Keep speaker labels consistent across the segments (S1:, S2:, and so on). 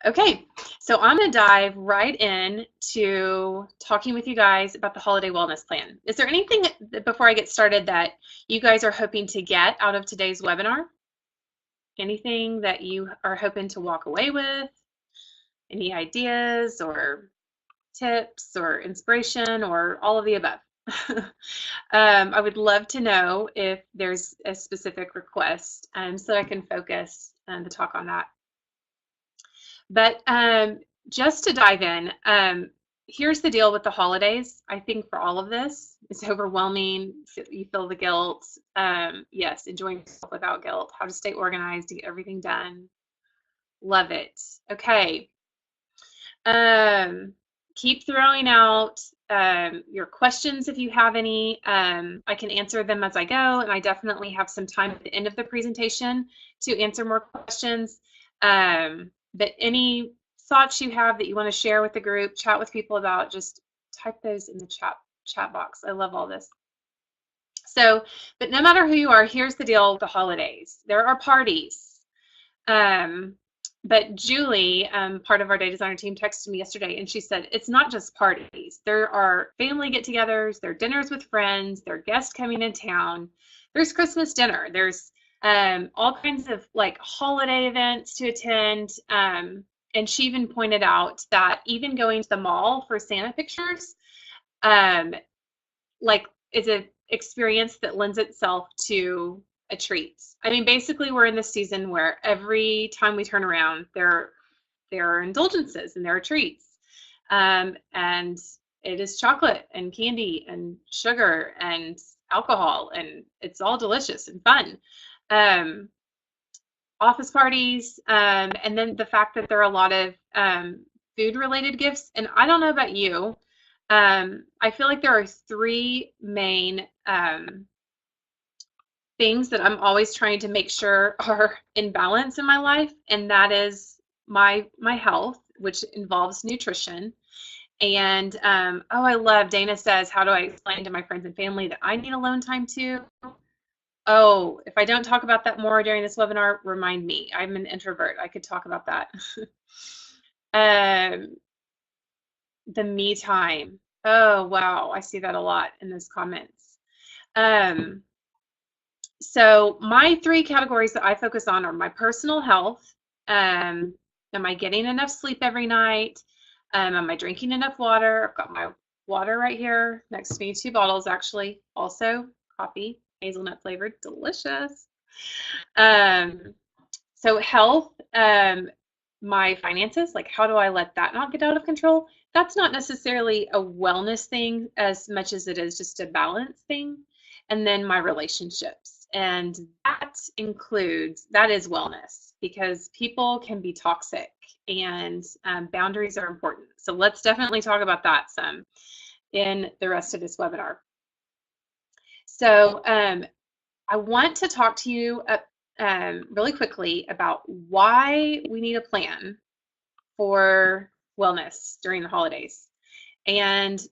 S1: Okay, so I'm going to dive right in to talking with you guys about the holiday wellness plan. Is there anything before I get started that you guys are hoping to get out of today's webinar? Anything that you are hoping to walk away with? Any ideas or tips or inspiration or all of the above? I would love to know if there's a specific request so I can focus the talk on that. But just to dive in, here's the deal with the holidays. I think for all of this, it's overwhelming. You feel the guilt. Yes, enjoying yourself without guilt. How to stay organized to get everything done. Love it. Okay. Keep throwing out your questions if you have any. I can answer them as I go, and I definitely have some time at the end of the presentation to answer more questions. But any thoughts you have that you want to share with the group, chat with people about, just type those in the chat box. I love all this. So, but no matter who you are, here's the deal with the holidays. There are parties. But Julie, part of our day designer team, texted me yesterday and she said, it's not just parties. There are family get-togethers, there are dinners with friends, there are guests coming in town, there's Christmas dinner, there's all kinds of like holiday events to attend. And she even pointed out that even going to the mall for Santa pictures, like is an experience that lends itself to a treat. I mean, basically, we're in this season where every time we turn around, there are indulgences and there are treats. And it is chocolate and candy and sugar and alcohol, and it's all delicious and fun. Office parties, and then the fact that there are a lot of food-related gifts. And I don't know about you, I feel like there are three main things that I'm always trying to make sure are in balance in my life, and that is my health, which involves nutrition. And oh, I love Dana says, how do I explain to my friends and family that I need alone time too? Oh, if I don't talk about that more during this webinar, remind me. I'm an introvert. I could talk about that. The me time. Oh, wow. I see that a lot in those comments. So my three categories that I focus on are my personal health. Am I getting enough sleep every night? Am I drinking enough water? I've got my water right here next to me, 2 bottles actually. Also coffee, hazelnut flavored, delicious. So health, my finances, like how do I let that not get out of control? That's not necessarily a wellness thing as much as it is just a balance thing. And then my relationships. And that is wellness, because people can be toxic and boundaries are important. So let's definitely talk about that some in the rest of this webinar. So I want to talk to you really quickly about why we need a plan for wellness during the holidays. And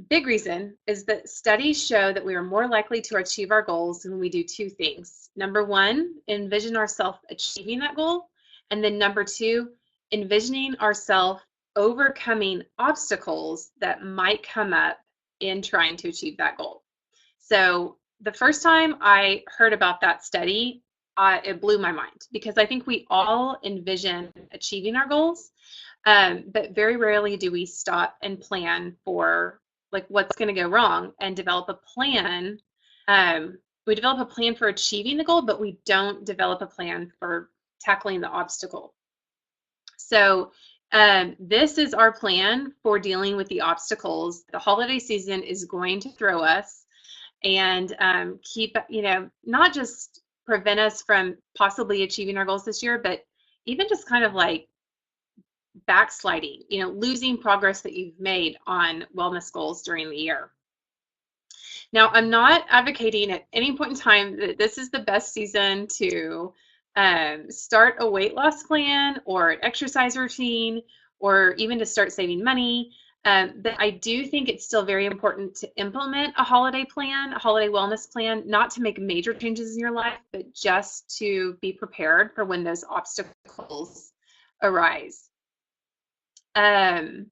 S1: big reason is that studies show that we are more likely to achieve our goals when we do two things. Number one, envision ourselves achieving that goal. And then number two, envisioning ourselves overcoming obstacles that might come up in trying to achieve that goal. So the first time I heard about that study, it blew my mind, because I think we all envision achieving our goals, but very rarely do we stop and plan for like what's going to go wrong and develop a plan. We develop a plan for achieving the goal, but we don't develop a plan for tackling the obstacle. So this is our plan for dealing with the obstacles the holiday season is going to throw us, and keep, not just prevent us from possibly achieving our goals this year, but even just kind of like backsliding, losing progress that you've made on wellness goals during the year. Now, I'm not advocating at any point in time that this is the best season to start a weight loss plan or an exercise routine, or even to start saving money. But I do think it's still very important to implement a holiday plan, a holiday wellness plan, not to make major changes in your life, but just to be prepared for when those obstacles arise. Um,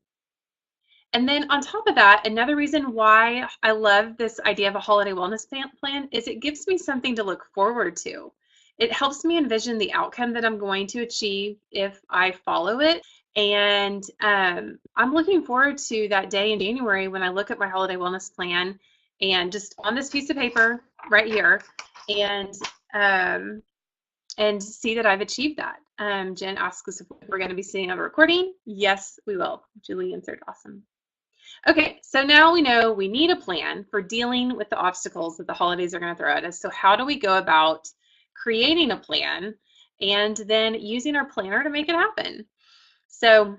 S1: and then on top of that, another reason why I love this idea of a holiday wellness plan is it gives me something to look forward to. It helps me envision the outcome that I'm going to achieve if I follow it. And I'm looking forward to that day in January when I look at my holiday wellness plan and just on this piece of paper right here and um, and see that I've achieved that. Jen asks us if we're going to be sitting on a recording. Yes, we will. Julie answered. Awesome. Okay, so now we know we need a plan for dealing with the obstacles that the holidays are going to throw at us. So how do we go about creating a plan and then using our planner to make it happen? So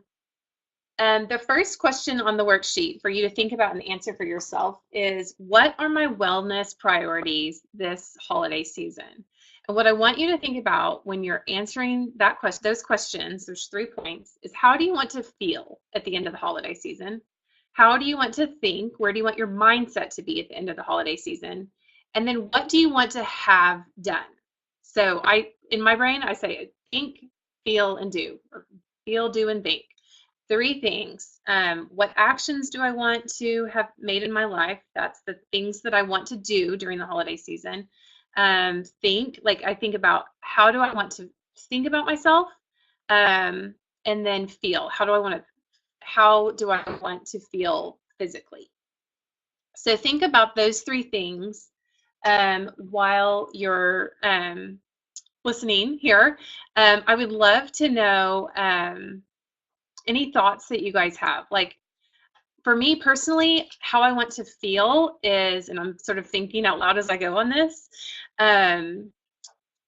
S1: the first question on the worksheet for you to think about and answer for yourself is, what are my wellness priorities this holiday season? And what I want you to think about when you're answering that question, those questions, there's 3 points, is how do you want to feel at the end of the holiday season? How do you want to think? Where do you want your mindset to be at the end of the holiday season? And then what do you want to have done? So in my brain, I say think, feel, and do, or feel, do, and think. 3 things. What actions do I want to have made in my life? That's the things that I want to do during the holiday season. Think, like I think about how do I want to think about myself? And then feel. How do I want to feel physically? So think about those 3 things while you're listening here. I would love to know any thoughts that you guys have. Like, for me personally, how I want to feel is, and I'm sort of thinking out loud as I go on this, I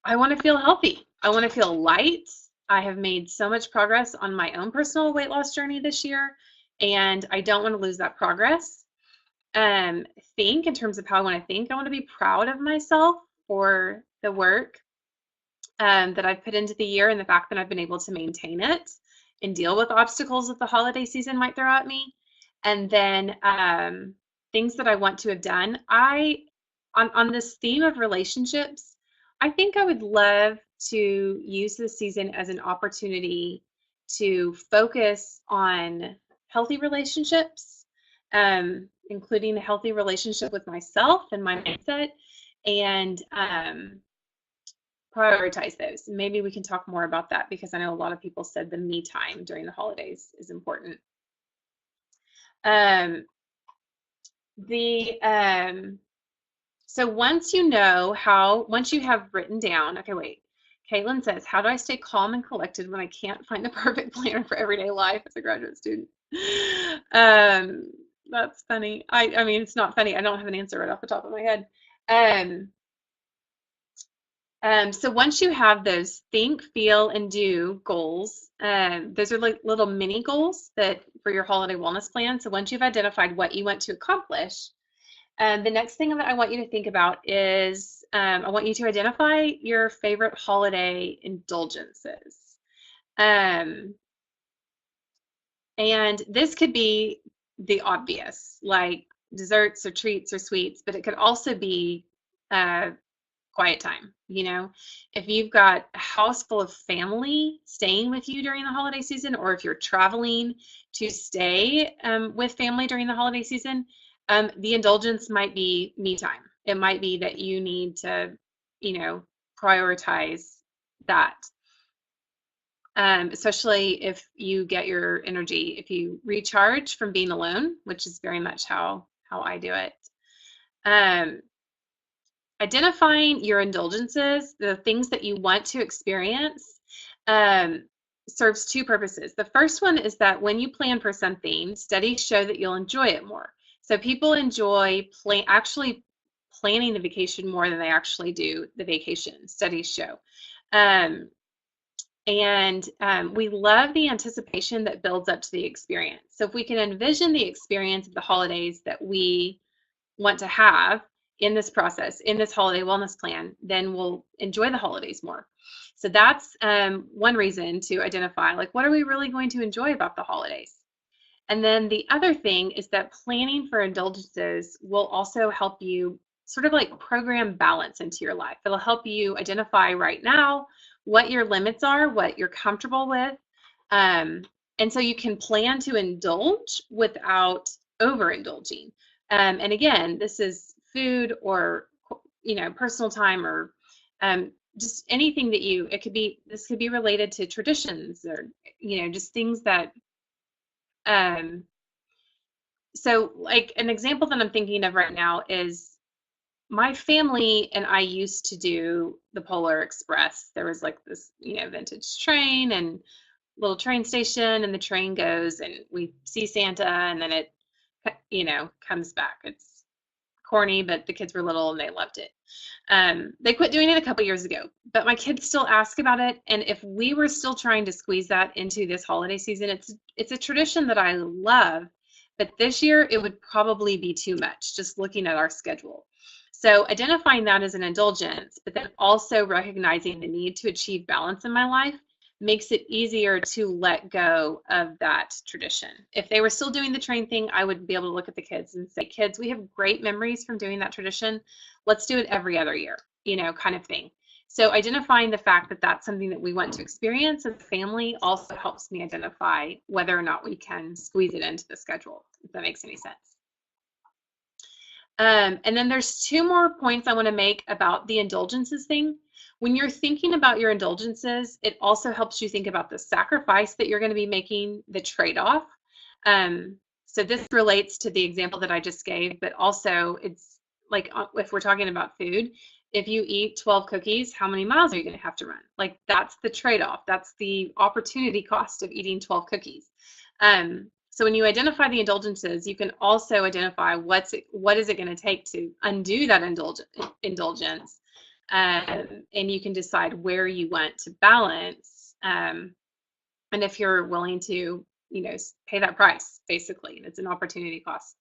S1: want to feel healthy. I want to feel light. I have made so much progress on my own personal weight loss journey this year, and I don't want to lose that progress. Think in terms of how I want to think. I want to be proud of myself for the work that I've put into the year and the fact that I've been able to maintain it and deal with obstacles that the holiday season might throw at me. And then things that I want to have done. On this theme of relationships, I think I would love to use this season as an opportunity to focus on healthy relationships, including a healthy relationship with myself and my mindset, and prioritize those. Maybe we can talk more about that because I know a lot of people said the me time during the holidays is important. So once you have written down, okay, wait, Caitlin says, how do I stay calm and collected when I can't find the perfect planner for everyday life as a graduate student? That's funny. I mean, it's not funny. I don't have an answer right off the top of my head. So once you have those think, feel, and do goals, those are like little mini goals that for your holiday wellness plan. So once you've identified what you want to accomplish, the next thing that I want you to think about is I want you to identify your favorite holiday indulgences. And this could be the obvious, like desserts or treats or sweets, but it could also be quiet time. You know, if you've got a house full of family staying with you during the holiday season, or if you're traveling to stay with family during the holiday season, the indulgence might be me time. It might be that you need to, prioritize that. Especially if you get your energy, if you recharge from being alone, which is very much how I do it. Identifying your indulgences, the things that you want to experience, serves 2 purposes. The first one is that when you plan for something, studies show that you'll enjoy it more. So people enjoy actually planning the vacation more than they actually do the vacation, studies show. We love the anticipation that builds up to the experience. So if we can envision the experience of the holidays that we want to have in this process, in this holiday wellness plan, then we'll enjoy the holidays more. So that's one reason to identify, like, what are we really going to enjoy about the holidays? And then the other thing is that planning for indulgences will also help you sort of like program balance into your life. It'll help you identify right now what your limits are, what you're comfortable with, And so you can plan to indulge without overindulging. And again, this is food or, personal time or just anything that this could be related to traditions or, just things that, um, so like an example that I'm thinking of right now is my family and I used to do the Polar Express. There was like this, vintage train and little train station, and the train goes and we see Santa, and then it, comes back. It's corny, but the kids were little and they loved it. They quit doing it a couple years ago, but my kids still ask about it. And if we were still trying to squeeze that into this holiday season, it's a tradition that I love, but this year it would probably be too much just looking at our schedule. So identifying that as an indulgence, but then also recognizing the need to achieve balance in my life makes it easier to let go of that tradition. If they were still doing the train thing, I would be able to look at the kids and say, kids, we have great memories from doing that tradition. Let's do it every other year, kind of thing. So identifying the fact that that's something that we want to experience as a family also helps me identify whether or not we can squeeze it into the schedule, if that makes any sense. And then there's two more points I want to make about the indulgences thing. When you're thinking about your indulgences, it also helps you think about the sacrifice that you're going to be making, the trade-off. So this relates to the example that I just gave, but also it's like if we're talking about food, if you eat 12 cookies, how many miles are you going to have to run? Like that's the trade-off. That's the opportunity cost of eating 12 cookies. So when you identify the indulgences, you can also identify what is it going to take to undo that indulgence, and you can decide where you want to balance, and if you're willing to, pay that price, basically. It's an opportunity cost.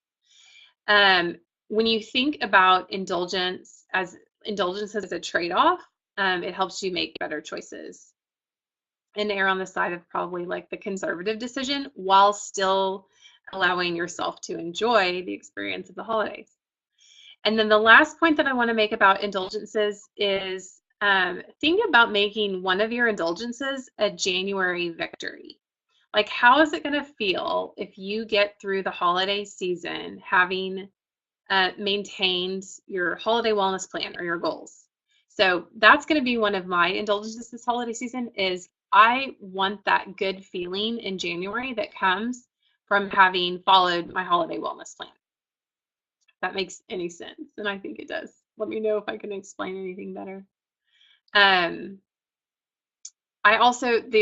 S1: When you think about indulgence as a trade-off, it helps you make better choices and err on the side of probably like the conservative decision while still allowing yourself to enjoy the experience of the holidays. And then the last point that I want to make about indulgences is think about making one of your indulgences a January victory. Like, how is it going to feel if you get through the holiday season having maintained your holiday wellness plan or your goals? So that's going to be one of my indulgences this holiday season is I want that good feeling in January that comes from having followed my holiday wellness plan. If that makes any sense, and I think it does. Let me know if I can explain anything better. The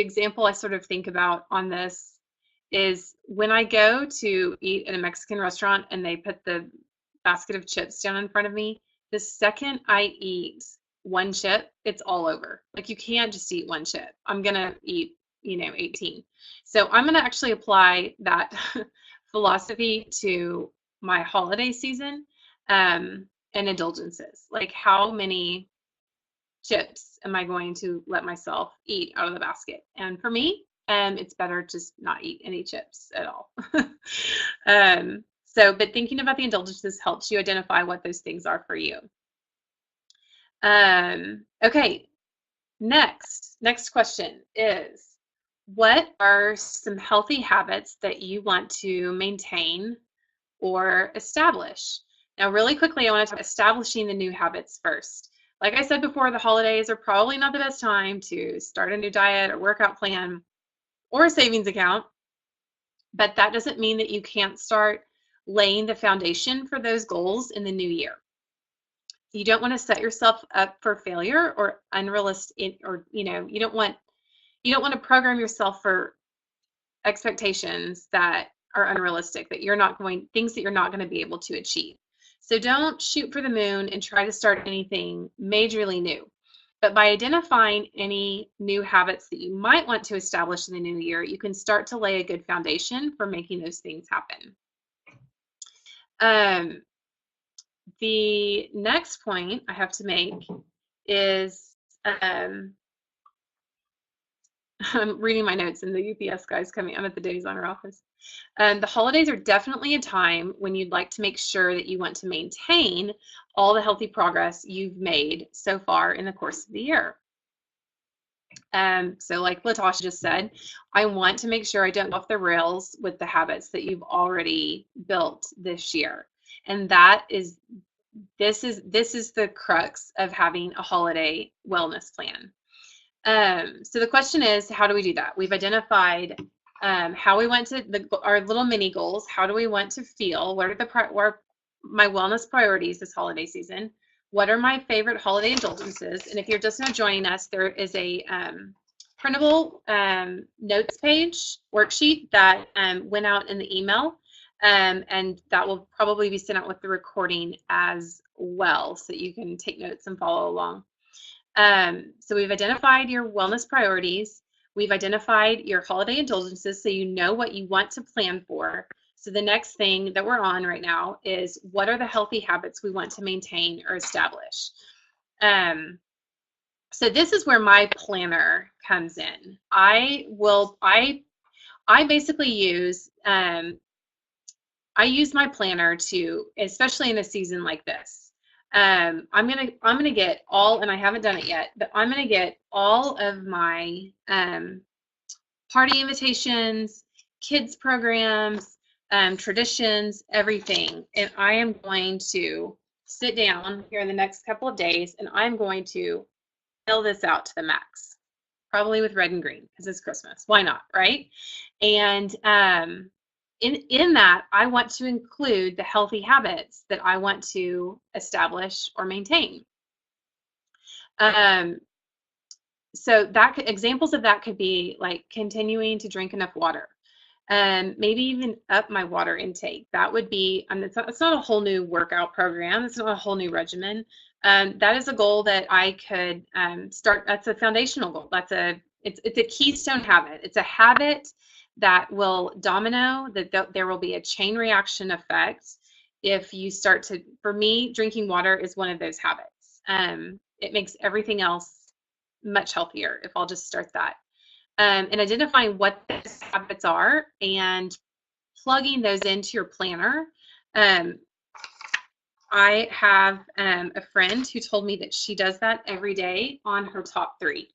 S1: example I sort of think about on this is when I go to eat in a Mexican restaurant and they put the basket of chips down in front of me, the second I eat one chip, it's all over. Like you can't just eat one chip. I'm gonna eat, 18. So I'm gonna actually apply that philosophy to my holiday season and indulgences. Like how many chips am I going to let myself eat out of the basket? And for me, it's better to just not eat any chips at all. But thinking about the indulgences helps you identify what those things are for you. Okay, next question is, what are some healthy habits that you want to maintain or establish? Now, really quickly, I want to talk about establishing the new habits first. Like I said before, the holidays are probably not the best time to start a new diet or workout plan or a savings account, but that doesn't mean that you can't start laying the foundation for those goals in the new year. You don't want to set yourself up for failure or unrealistic, or you don't want to program yourself for expectations that are unrealistic, things that you're not going to be able to achieve. So don't shoot for the moon and try to start anything majorly new. But by identifying any new habits that you might want to establish in the new year, you can start to lay a good foundation for making those things happen. The next point I have to make is, I'm reading my notes and the UPS guy's coming. I'm at the Days Honor office. The holidays are definitely a time when you'd like to make sure that you want to maintain all the healthy progress you've made so far in the course of the year. So like Latasha just said, I want to make sure I don't go off the rails with the habits that you've already built this year. And this is the crux of having a holiday wellness plan. So the question is, how do we do that? We've identified how we want to our little mini goals. How do we want to feel? What are my wellness priorities this holiday season? What are my favorite holiday indulgences? And if you're just now joining us, there is a printable notes page worksheet that went out in the email, and that will probably be sent out with the recording as well, so that you can take notes and follow along. So we've identified your wellness priorities. We've identified your holiday indulgences, so you know what you want to plan for. So the next thing that we're on right now is, what are the healthy habits we want to maintain or establish? So this is where my planner comes in. I basically use I use my planner to, especially in a season like this. I'm gonna get all, and I haven't done it yet, but I'm gonna get all of my party invitations, kids programs, traditions, everything, and I am going to sit down here in the next couple of days, and I'm going to fill this out to the max, probably with red and green because it's Christmas. Why not, right? And in that, I want to include the healthy habits that I want to establish or maintain. So examples of that could be like continuing to drink enough water, maybe even up my water intake. That would be, it's not a whole new workout program. It's not a whole new regimen. That is a goal that I could start. That's a foundational goal. It's a keystone habit. It's a habit that will domino, that there will be a chain reaction effect if you start to, for me, drinking water is one of those habits. It makes everything else much healthier if I'll just start that. And identifying what those habits are and plugging those into your planner. I have a friend who told me that she does that every day on her top 3.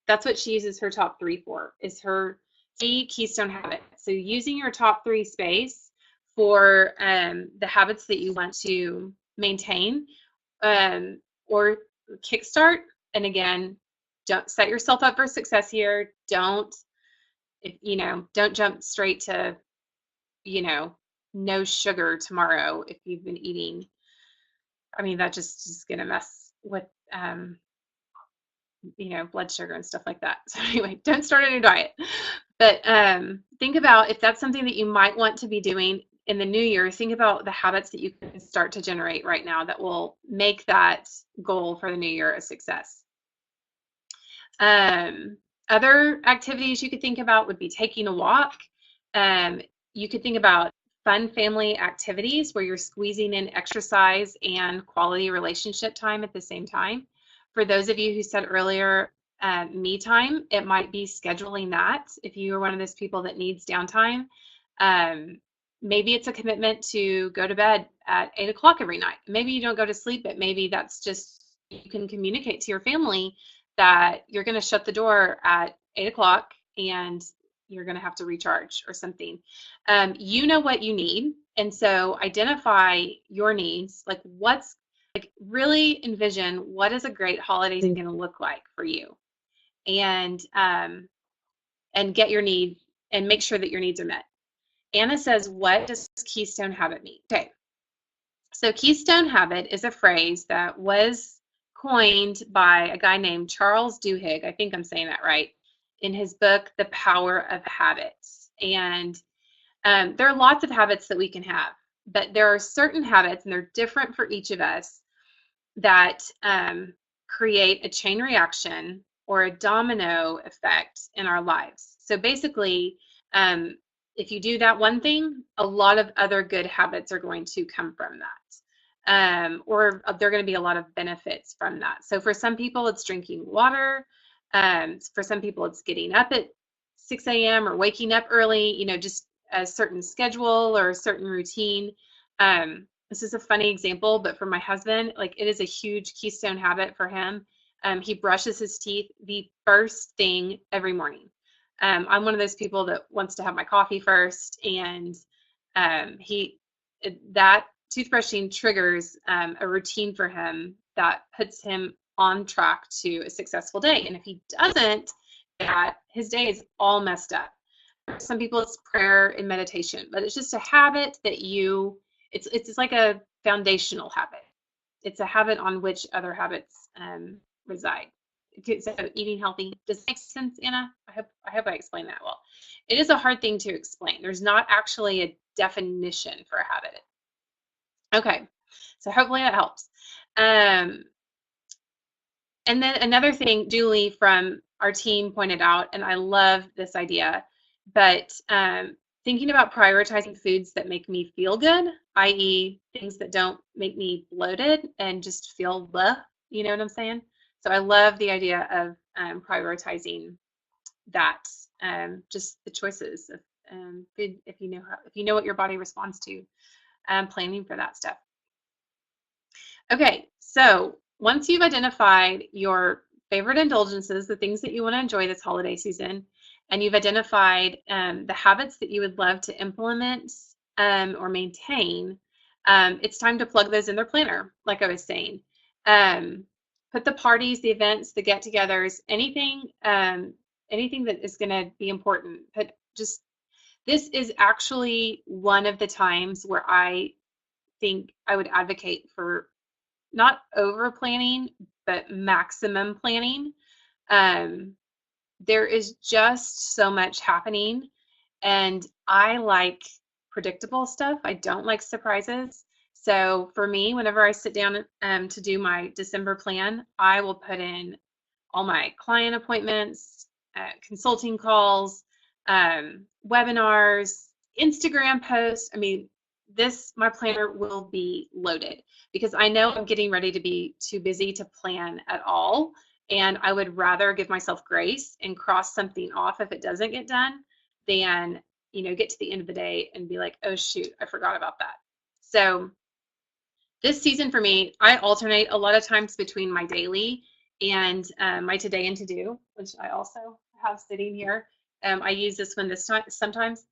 S1: That's what she uses her top 3 for, is her 3 keystone habits. So using your top 3 space for the habits that you want to maintain or kickstart. And again, don't set yourself up for success here. Don't jump straight to, no sugar tomorrow if you've been eating. I mean, that just is going to mess with, blood sugar and stuff like that. So anyway, don't start a new diet. But think about, if that's something that you might want to be doing in the new year, think about the habits that you can start to generate right now that will make that goal for the new year a success. Other activities you could think about would be taking a walk. You could think about fun family activities where you're squeezing in exercise and quality relationship time at the same time. For those of you who said earlier, me time, it might be scheduling that. If you are one of those people that needs downtime, maybe it's a commitment to go to bed at 8 o'clock every night. Maybe you don't go to sleep, but maybe that's just, you can communicate to your family that you're going to shut the door at 8 o'clock and you're going to have to recharge or something. You know what you need. And so identify your needs, really envision what is a great holiday season going to look like for you, and get your need and make sure that your needs are met. Anna says, what does keystone habit mean? Okay. So keystone habit is a phrase that was coined by a guy named Charles Duhigg, I think I'm saying that right, in his book, The Power of Habits. And there are lots of habits that we can have, but there are certain habits, and they're different for each of us, that create a chain reaction or a domino effect in our lives. So basically, if you do that one thing, a lot of other good habits are going to come from that. Or there are going to be a lot of benefits from that. So for some people, it's drinking water. For some people, it's getting up at 6 a.m. or waking up early, just a certain schedule or a certain routine. This is a funny example, but for my husband, it is a huge keystone habit for him. He brushes his teeth the first thing every morning. I'm one of those people that wants to have my coffee first, and that toothbrushing triggers a routine for him that puts him on track to a successful day. And if he doesn't, his day is all messed up. For some people, it's prayer and meditation, but it's just a habit that it's like a foundational habit. It's a habit on which other habits reside. So eating healthy, does that make sense, Anna? I hope I explained that well. It is a hard thing to explain. There's not actually a definition for a habit. Okay, so hopefully that helps. And then another thing Julie from our team pointed out, and I love this idea, but thinking about prioritizing foods that make me feel good, i.e. things that don't make me bloated and just feel bleh, you know what I'm saying? So I love the idea of prioritizing that, just the choices of food, if you know what your body responds to, planning for that stuff. Okay, so once you've identified your favorite indulgences, the things that you want to enjoy this holiday season, and you've identified the habits that you would love to implement or maintain, it's time to plug those in their planner, like I was saying. Put the parties, the events, the get-togethers, anything that is going to be important. This is actually one of the times where I think I would advocate for not over planning, but maximum planning. There is just so much happening, and I like predictable stuff. I don't like surprises. So for me, whenever I sit down to do my December plan, I will put in all my client appointments, consulting calls, webinars, Instagram posts. I mean, my planner will be loaded because I know I'm getting ready to be too busy to plan at all. And I would rather give myself grace and cross something off if it doesn't get done than, get to the end of the day and be like, oh shoot, I forgot about that. So this season for me, I alternate a lot of times between my daily and my today and to do, which I also have sitting here. I use this one sometimes.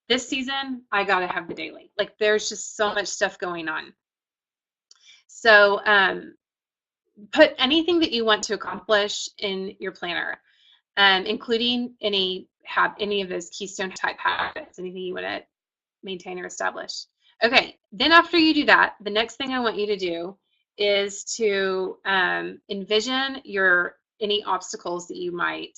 S1: This season, I got to have the daily. Like there's just so much stuff going on. So put anything that you want to accomplish in your planner, including any of those keystone type habits, anything you want to maintain or establish. Okay, then after you do that, the next thing I want you to do is to envision any obstacles that you might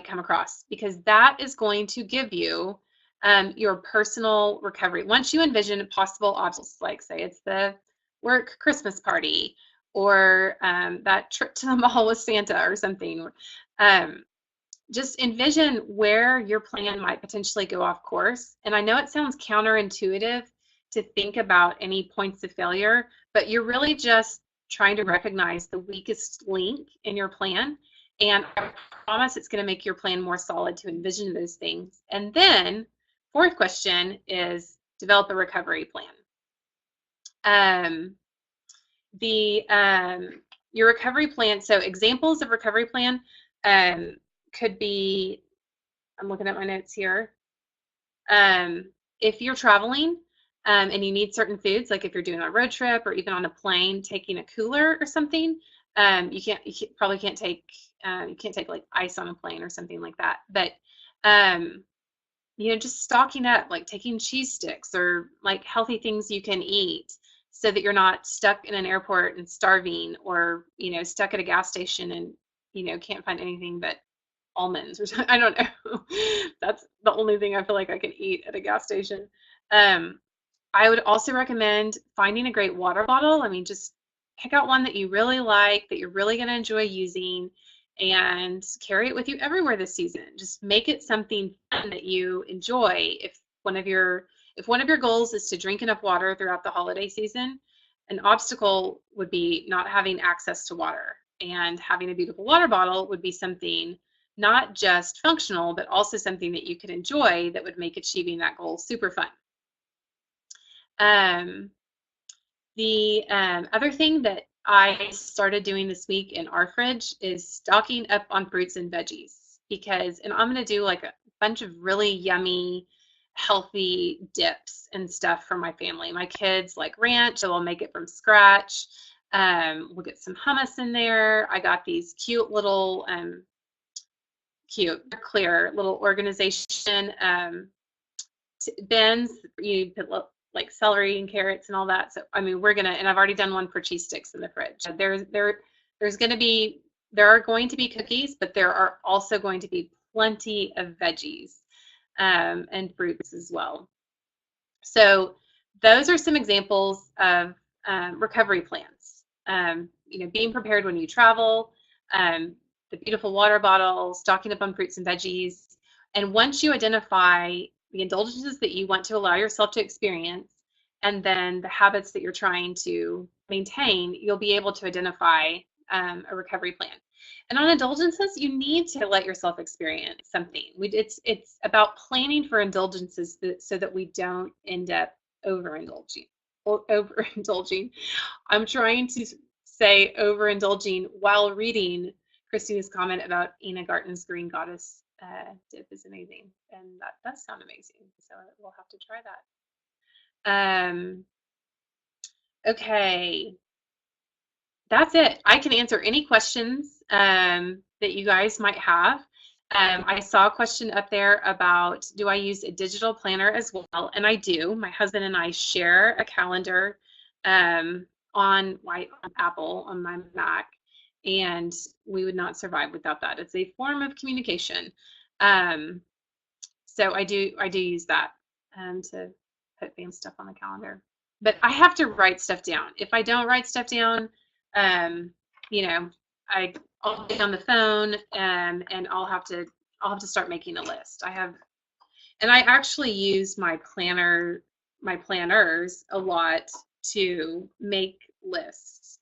S1: come across, because that is going to give you your personal recovery. Once you envision possible obstacles, like say it's the work Christmas party or that trip to the mall with Santa or something, just envision where your plan might potentially go off course. And I know it sounds counterintuitive to think about any points of failure, but you're really just trying to recognize the weakest link in your plan. And I promise it's going to make your plan more solid to envision those things. And then, fourth question is develop a recovery plan. Your recovery plan, so examples of recovery plan could be, I'm looking at my notes here. If you're traveling and you need certain foods, like if you're doing a road trip or even on a plane, taking a cooler or something, you probably can't take like ice on a plane or something like that. But just stocking up, like taking cheese sticks or like healthy things you can eat, so that you're not stuck in an airport and starving, or stuck at a gas station and can't find anything but almonds or something. I don't know. That's the only thing I feel like I can eat at a gas station. I would also recommend finding a great water bottle. I mean, just pick out one that you really like, that you're really going to enjoy using, and carry it with you everywhere this season. Just make it something fun that you enjoy. If one of your goals is to drink enough water throughout the holiday season, an obstacle would be not having access to water. And having a beautiful water bottle would be something not just functional, but also something that you could enjoy that would make achieving that goal super fun. The other thing that I started doing this week in our fridge is stocking up on fruits and veggies because, and I'm going to do like a bunch of really yummy, healthy dips and stuff for my family. My kids like ranch, so I'll make it from scratch. We'll get some hummus in there. I got these cute little, clear little organization bins. You put like celery and carrots and all that. So I mean, we're gonna, and I've already done one for cheese sticks in the fridge. There's going to be, there are going to be cookies, but there are also going to be plenty of veggies and fruits as well. So those are some examples of recovery plans. Being prepared when you travel, the beautiful water bottle, stocking up on fruits and veggies. And once you identify the indulgences that you want to allow yourself to experience, and then the habits that you're trying to maintain, you'll be able to identify a recovery plan. And on indulgences, you need to let yourself experience something. It's about planning for indulgences so that we don't end up overindulging. Overindulging. I'm trying to say overindulging while reading Christina's comment about Ina Garten's Green Goddess dip is amazing, and that does sound amazing. So we'll have to try that. Okay, that's it. I can answer any questions that you guys might have. I saw a question up there about, do I use a digital planner as well? And I do. My husband and I share a calendar on Apple on my Mac, and we would not survive without that. It's a form of communication. So I do use that to put family stuff on the calendar. But I have to write stuff down. If I don't write stuff down, I'll get on the phone and I'll have to start making a list. And I actually use my planners a lot to make lists.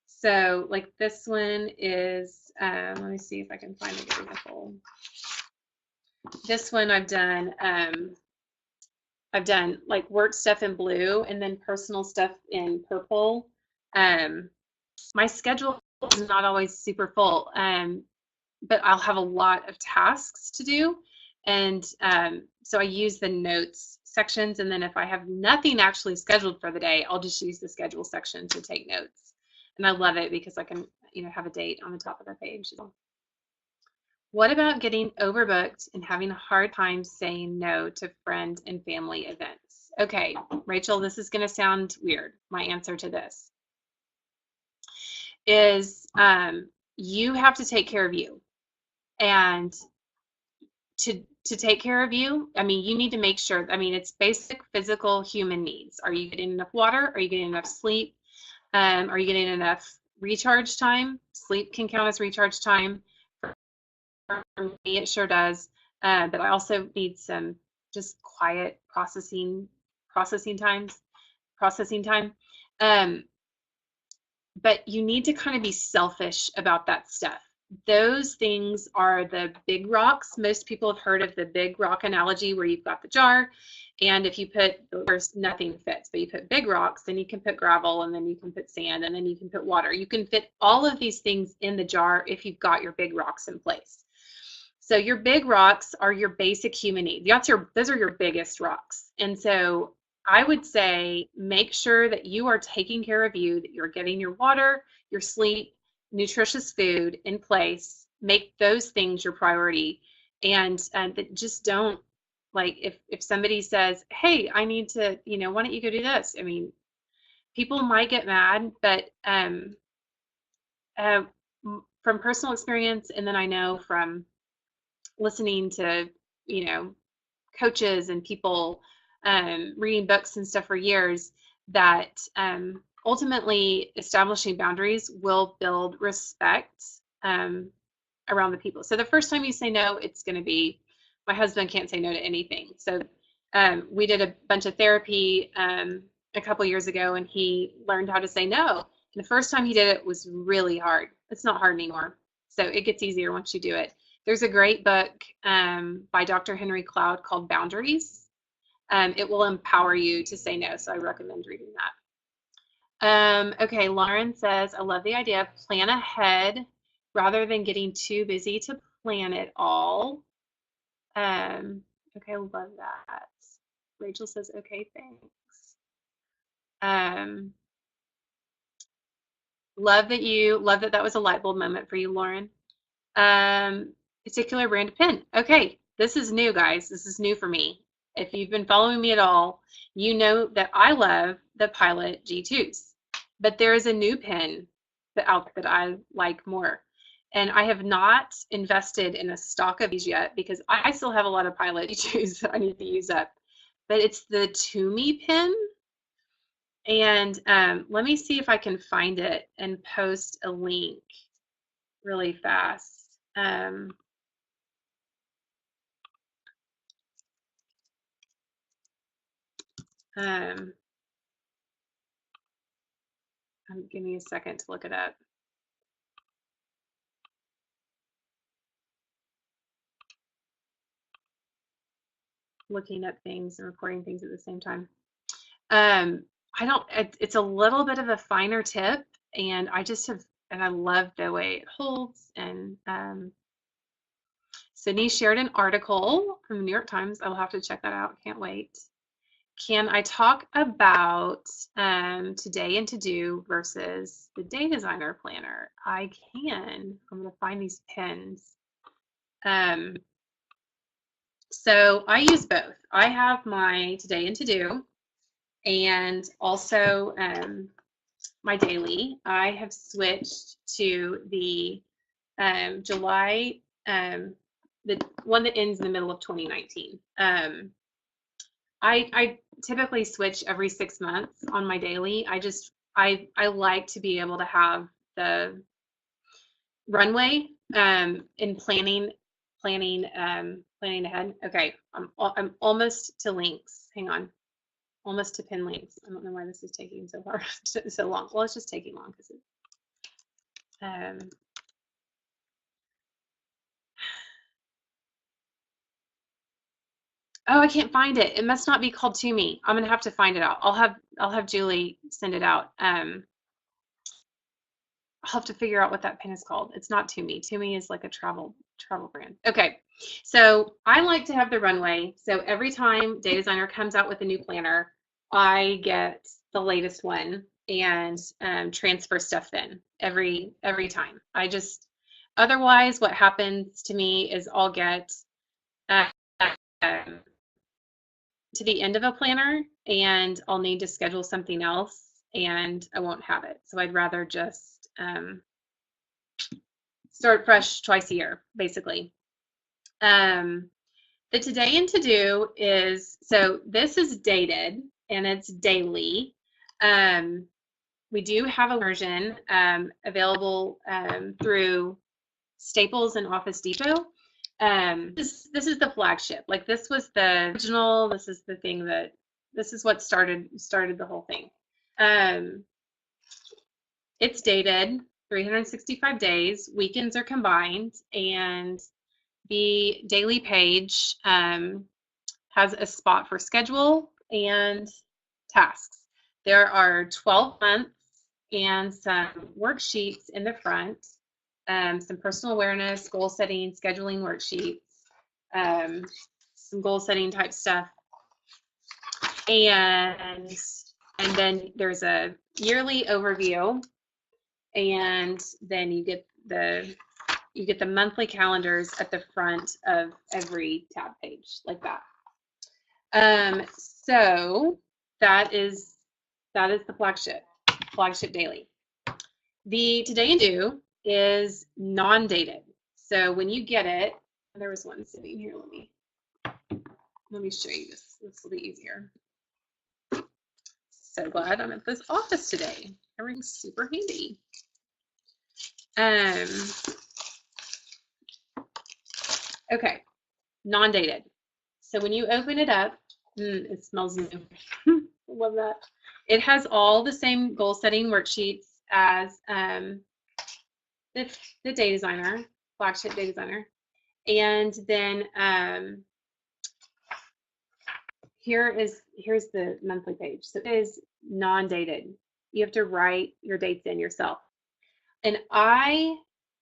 S1: So like this one is, let me see if I can find an example. This one I've done like work stuff in blue and then personal stuff in purple. My schedule is not always super full, but I'll have a lot of tasks to do. And so I use the notes sections, and then if I have nothing actually scheduled for the day, I'll just use the schedule section to take notes. And I love it because I can, have a date on the top of the page. What about getting overbooked and having a hard time saying no to friend and family events? Okay, Rachel, this is going to sound weird. My answer to this is you have to take care of you. And to take care of you, I mean, you need to make sure, it's basic physical human needs. Are you getting enough water? Are you getting enough sleep? Are you getting enough recharge time? Sleep can count as recharge time. For me, it sure does. But I also need some just quiet processing time. But you need to kind of be selfish about that stuff. Those things are the big rocks. Most people have heard of the big rock analogy where you've got the jar, and if you put, there's nothing fits, but you put big rocks, then you can put gravel, and then you can put sand, and then you can put water. You can fit all of these things in the jar if you've got your big rocks in place. So your big rocks are your basic human needs. Those are your biggest rocks. And so I would say make sure that you are taking care of you, that you're getting your water, your sleep, nutritious food in place. Make those things your priority, and that just don't, like, if somebody says, hey, I need to, why don't you go do this? I mean, people might get mad, but from personal experience, and then I know from listening to, coaches and people reading books and stuff for years, that ultimately establishing boundaries will build respect around the people. So the first time you say no, it's going to be, my husband can't say no to anything. So we did a bunch of therapy a couple years ago, and he learned how to say no. And the first time he did it was really hard. It's not hard anymore. So it gets easier once you do it. There's a great book by Dr. Henry Cloud called Boundaries. it will empower you to say no. So I recommend reading that. Okay, Lauren says, I love the idea of plan ahead rather than getting too busy to plan it all. Okay, I love that. Rachel says, okay, thanks. Love that that was a light bulb moment for you, Lauren. Particular brand of pen. Okay, this is new, guys. This is new for me. If you've been following me at all, you know that I love the Pilot G2s, but there is a new pen out that I like more. And I have not invested in a stock of these yet because I still have a lot of Pilot G2s that I need to use up. But it's the Toomey pen. And let me see if I can find it and post a link really fast. Give me a second to look it up. Looking up things and recording things at the same time. It's a little bit of a finer tip, and I love the way it holds. And Sydney shared an article from the New York Times. I'll have to check that out. Can't wait. Can I talk about Today and To Do versus the Day Designer Planner? I can. I'm going to find these pins. So I use both. I have my Today and To Do, and also my daily. I have switched to the July, the one that ends in the middle of 2019. I typically switch every 6 months on my daily. I like to be able to have the runway in planning ahead. Okay, I'm almost to links. Hang on, almost to pin links. I don't know why this is taking so far so long. Well, it's just taking long because oh, I can't find it. It must not be called Toomey. I'm gonna have to find it out. I'll have Julie send it out. I'll have to figure out what that pin is called. It's not Toomey. Toomey is like a travel brand. Okay, so I like to have the runway. So every time Day Designer comes out with a new planner, I get the latest one and transfer stuff then every time. Otherwise what happens to me is I'll get to the end of a planner and I'll need to schedule something else and I won't have it. So I'd rather just start fresh twice a year, basically. The Today and To Do is, so this is dated and it's daily. We do have a version available through Staples and Office Depot. This is the flagship. Like this was the original. This is the thing this is what started the whole thing. It's dated 365 days. Weekends are combined, and the daily page has a spot for schedule and tasks. There are 12 months and some worksheets in the front. Some personal awareness, goal setting, scheduling worksheets, some goal setting type stuff. And then there's a yearly overview, and then you get the monthly calendars at the front of every tab page like that. So that is the flagship daily. The Today and Do is non-dated. So when you get it, there was one sitting here. Let me show you this. This will be easier. So glad I'm at this office today. Everything's super handy. Okay, non-dated. So when you open it up, it smells new. Love that. It has all the same goal setting worksheets as the Day Designer, flagship Day Designer. And then here's the monthly page. So it is non-dated. You have to write your dates in yourself. And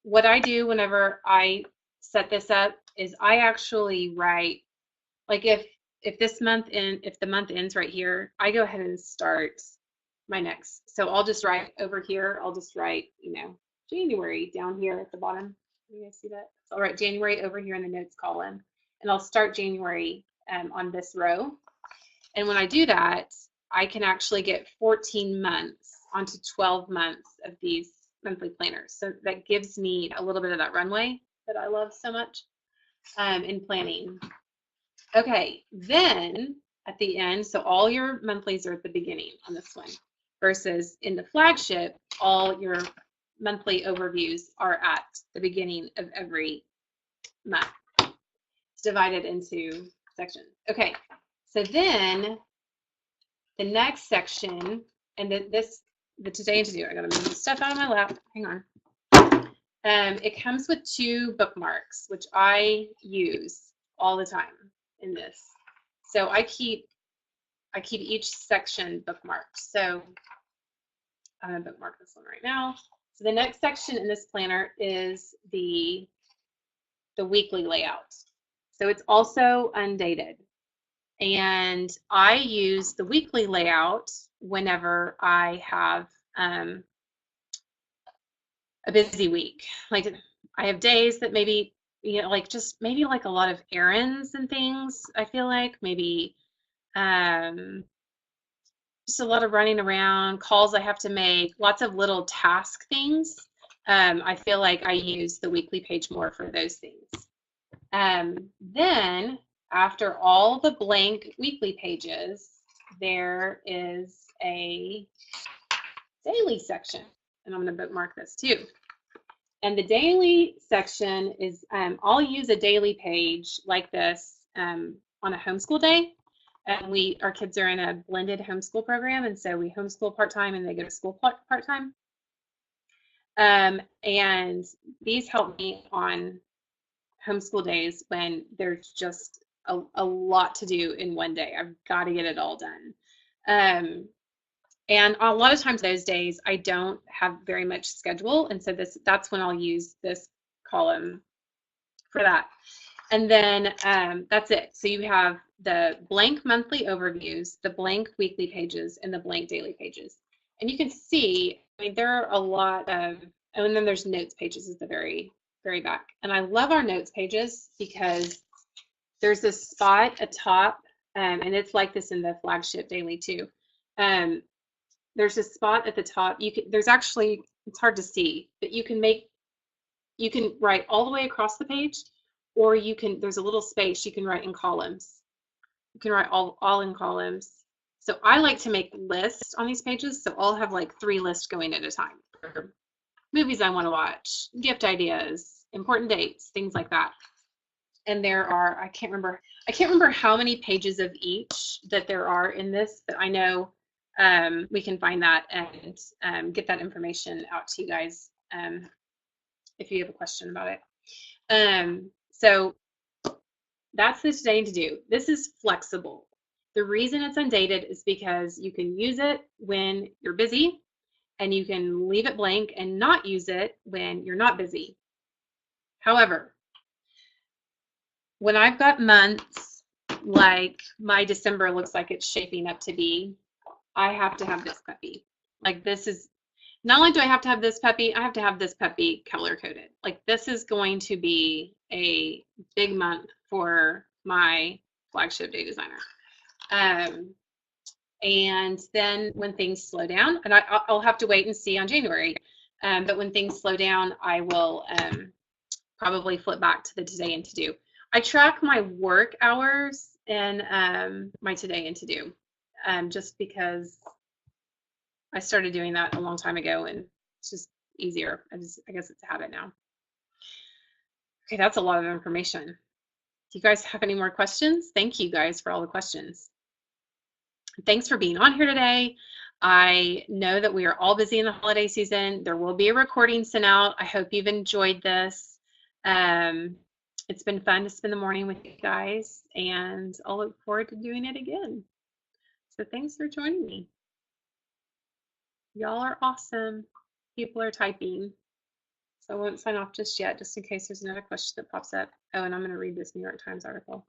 S1: what I do whenever I set this up is I actually write, like if the month ends right here, I go ahead and start my next. So I'll just write over here, I'll just write, January down here at the bottom. You guys see that? So I'll write January over here in the notes column, and I'll start January on this row. And when I do that, I can actually get 14 months onto 12 months of these monthly planners. So that gives me a little bit of that runway that I love so much in planning. Okay, then at the end, so all your monthlies are at the beginning on this one, versus in the flagship, all your monthly overviews are at the beginning of every month. It's divided into sections. Okay, so then the next section, and the today and to do, I gotta move the stuff out of my lap, hang on. It comes with 2 bookmarks, which I use all the time in this. So I keep each section bookmarked. So I'm gonna bookmark this one right now. So the next section in this planner is the weekly layout. So it's also undated. And I use the weekly layout whenever I have a busy week. Like I have days that maybe, like just maybe like a lot of errands and things, I feel like maybe just a lot of running around, calls I have to make, lots of little task things. I feel like I use the weekly page more for those things. Then after all the blank weekly pages, there is a daily section, and I'm going to bookmark this too. And the daily section is, I'll use a daily page like this on a homeschool day. And our kids are in a blended homeschool program, and so we homeschool part-time and they go to school part-time. And these help me on homeschool days when there's just a lot to do in one day. I've got to get it all done. And a lot of times those days I don't have very much schedule, and so that's when I'll use this column for that. And then that's it. So you have the blank monthly overviews, the blank weekly pages, and the blank daily pages. And you can see, I mean, there are a lot of, and then there's notes pages at the very, very back. And I love our notes pages because there's this spot atop, and it's like this in the flagship daily too. There's a spot at the top. There's actually, it's hard to see, but you can write all the way across the page, or there's a little space you can write in columns. You can write all in columns. So I like to make lists on these pages, so I'll have like 3 lists going at a time. Movies I want to watch, gift ideas, important dates, things like that. And there are, I can't remember how many pages of each that there are in this, but I know we can find that and get that information out to you guys if you have a question about it. So that's the today and to do. This is flexible. The reason it's undated is because you can use it when you're busy, and you can leave it blank and not use it when you're not busy. However, when I've got months like my December looks like it's shaping up to be, I have to have this puppy. Like this is, not only do I have to have this puppy, I have to have this puppy color coded. Like this is going to be a big month for my flagship day designer. And then when things slow down, and I'll have to wait and see on January, but when things slow down, I will probably flip back to the today and to do. I track my work hours in my today and to do, just because I started doing that a long time ago, and it's just easier. I guess it's a habit now. Okay, that's a lot of information. Do you guys have any more questions? Thank you guys for all the questions. Thanks for being on here today. I know that we are all busy in the holiday season. There will be a recording sent out. I hope you've enjoyed this. It's been fun to spend the morning with you guys, and I'll look forward to doing it again. So thanks for joining me. Y'all are awesome. People are typing. So I won't sign off just yet, just in case there's another question that pops up. Oh, and I'm going to read this New York Times article.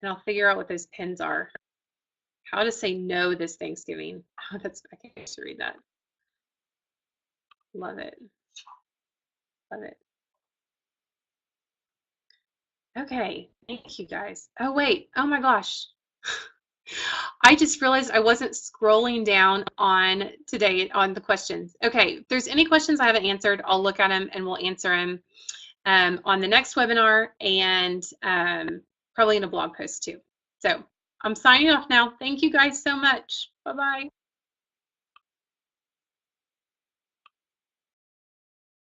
S1: And I'll figure out what those pins are. How to say no this Thanksgiving. Oh, I can't to read that. Love it. Love it. Okay, thank you guys. Oh, wait. Oh my gosh. I just realized I wasn't scrolling down on today on the questions. Okay, if there's any questions I haven't answered, I'll look at them and we'll answer them on the next webinar and probably in a blog post too. So I'm signing off now. Thank you guys so much. Bye-bye.